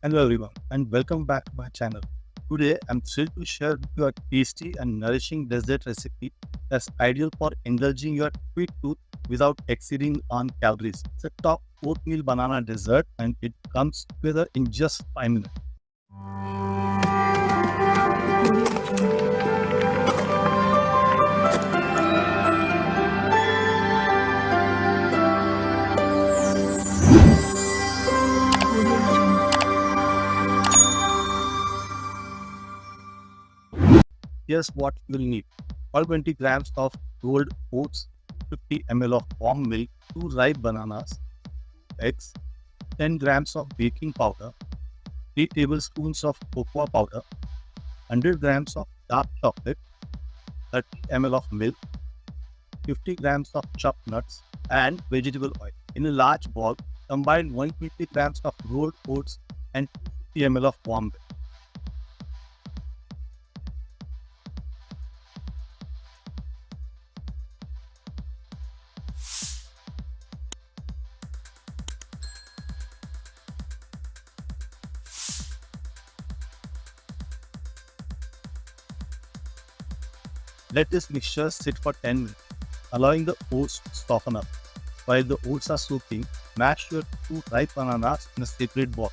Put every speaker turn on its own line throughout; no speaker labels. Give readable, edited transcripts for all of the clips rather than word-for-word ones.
Hello everyone and welcome back to my channel. Today I'm thrilled to share with you a tasty and nourishing dessert recipe that's ideal for indulging your sweet tooth without exceeding on calories. It's a top oatmeal banana dessert and it comes together in just 5 minutes. Here's what you'll need. All 20 grams of rolled oats, 50 ml of warm milk, 2 ripe bananas, eggs, 10 grams of baking powder, 3 tablespoons of cocoa powder, 100 grams of dark chocolate, 30 ml of milk, 50 grams of chopped nuts, and vegetable oil. In a large bowl, combine 150 grams of rolled oats and 50 ml of warm milk. Let this mixture sit for 10 minutes, allowing the oats to soften up. While the oats are soaking, mash your 2 ripe bananas in a separate bowl.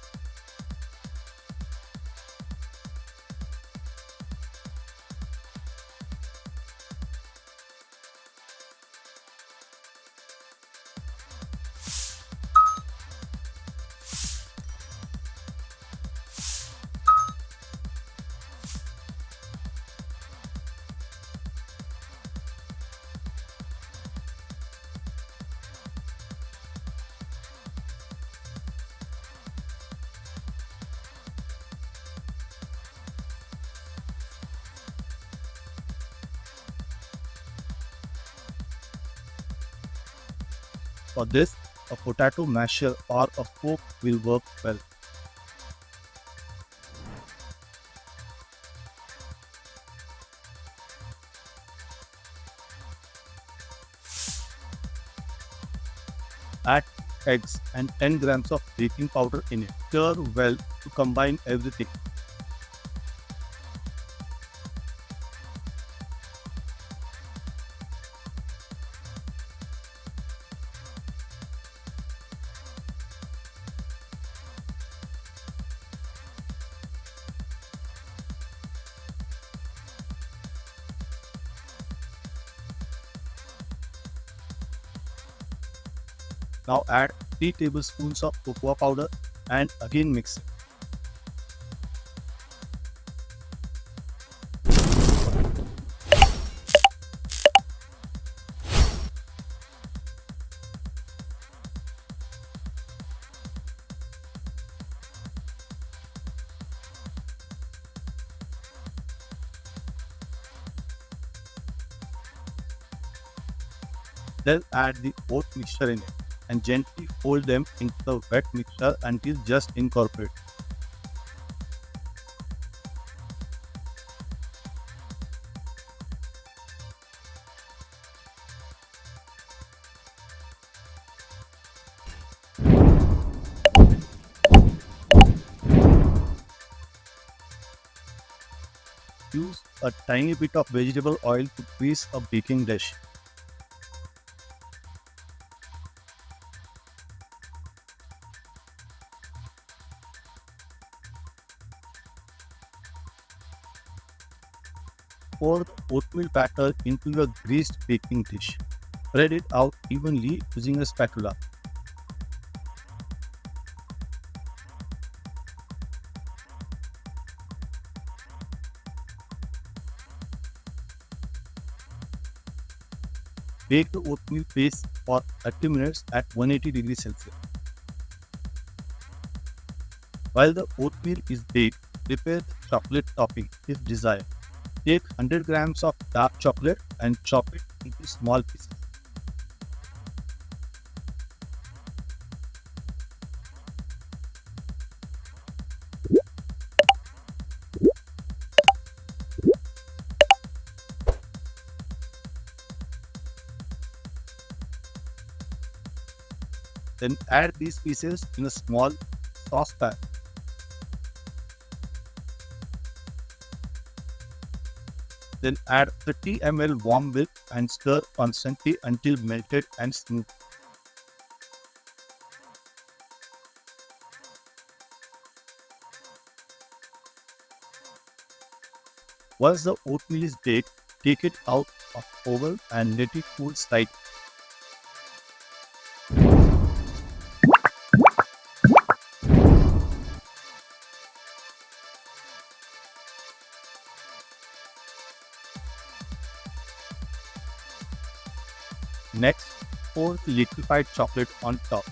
For this, a potato masher or a fork will work well. Add eggs and 10 grams of baking powder in it. Stir well to combine everything. Now add 3 tablespoons of cocoa powder and again mix it. Then add the oat mixture in it and gently fold them into the wet mixture until just incorporate. Use a tiny bit of vegetable oil to grease a baking dish. Pour the oatmeal batter into your greased baking dish. Spread it out evenly using a spatula. Bake the oatmeal paste for 30 minutes at 180 degrees Celsius. While the oatmeal is baked, prepare the chocolate topping if desired. Take 100 grams of dark chocolate and chop it into small pieces. Then add these pieces in a small saucepan. Then add 30 ml warm milk and stir constantly until melted and smooth. Once the oatmeal is baked, take it out of oven and let it cool slightly. Next, pour the liquefied chocolate on top.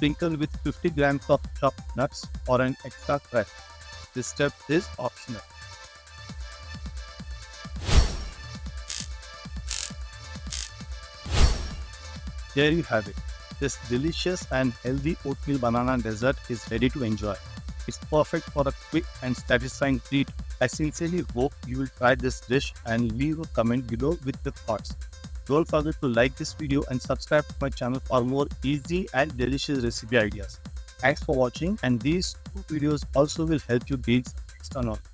Sprinkle with 50 grams of chopped nuts or an extra crust. This step is optional. There you have it. This delicious and healthy oatmeal banana dessert is ready to enjoy. It's perfect for a quick and satisfying treat. I sincerely hope you will try this dish and leave a comment below with your thoughts. Don't forget to like this video and subscribe to my channel for more easy and delicious recipe ideas. Thanks for watching, and these two videos also will help you gain some extra knowledge.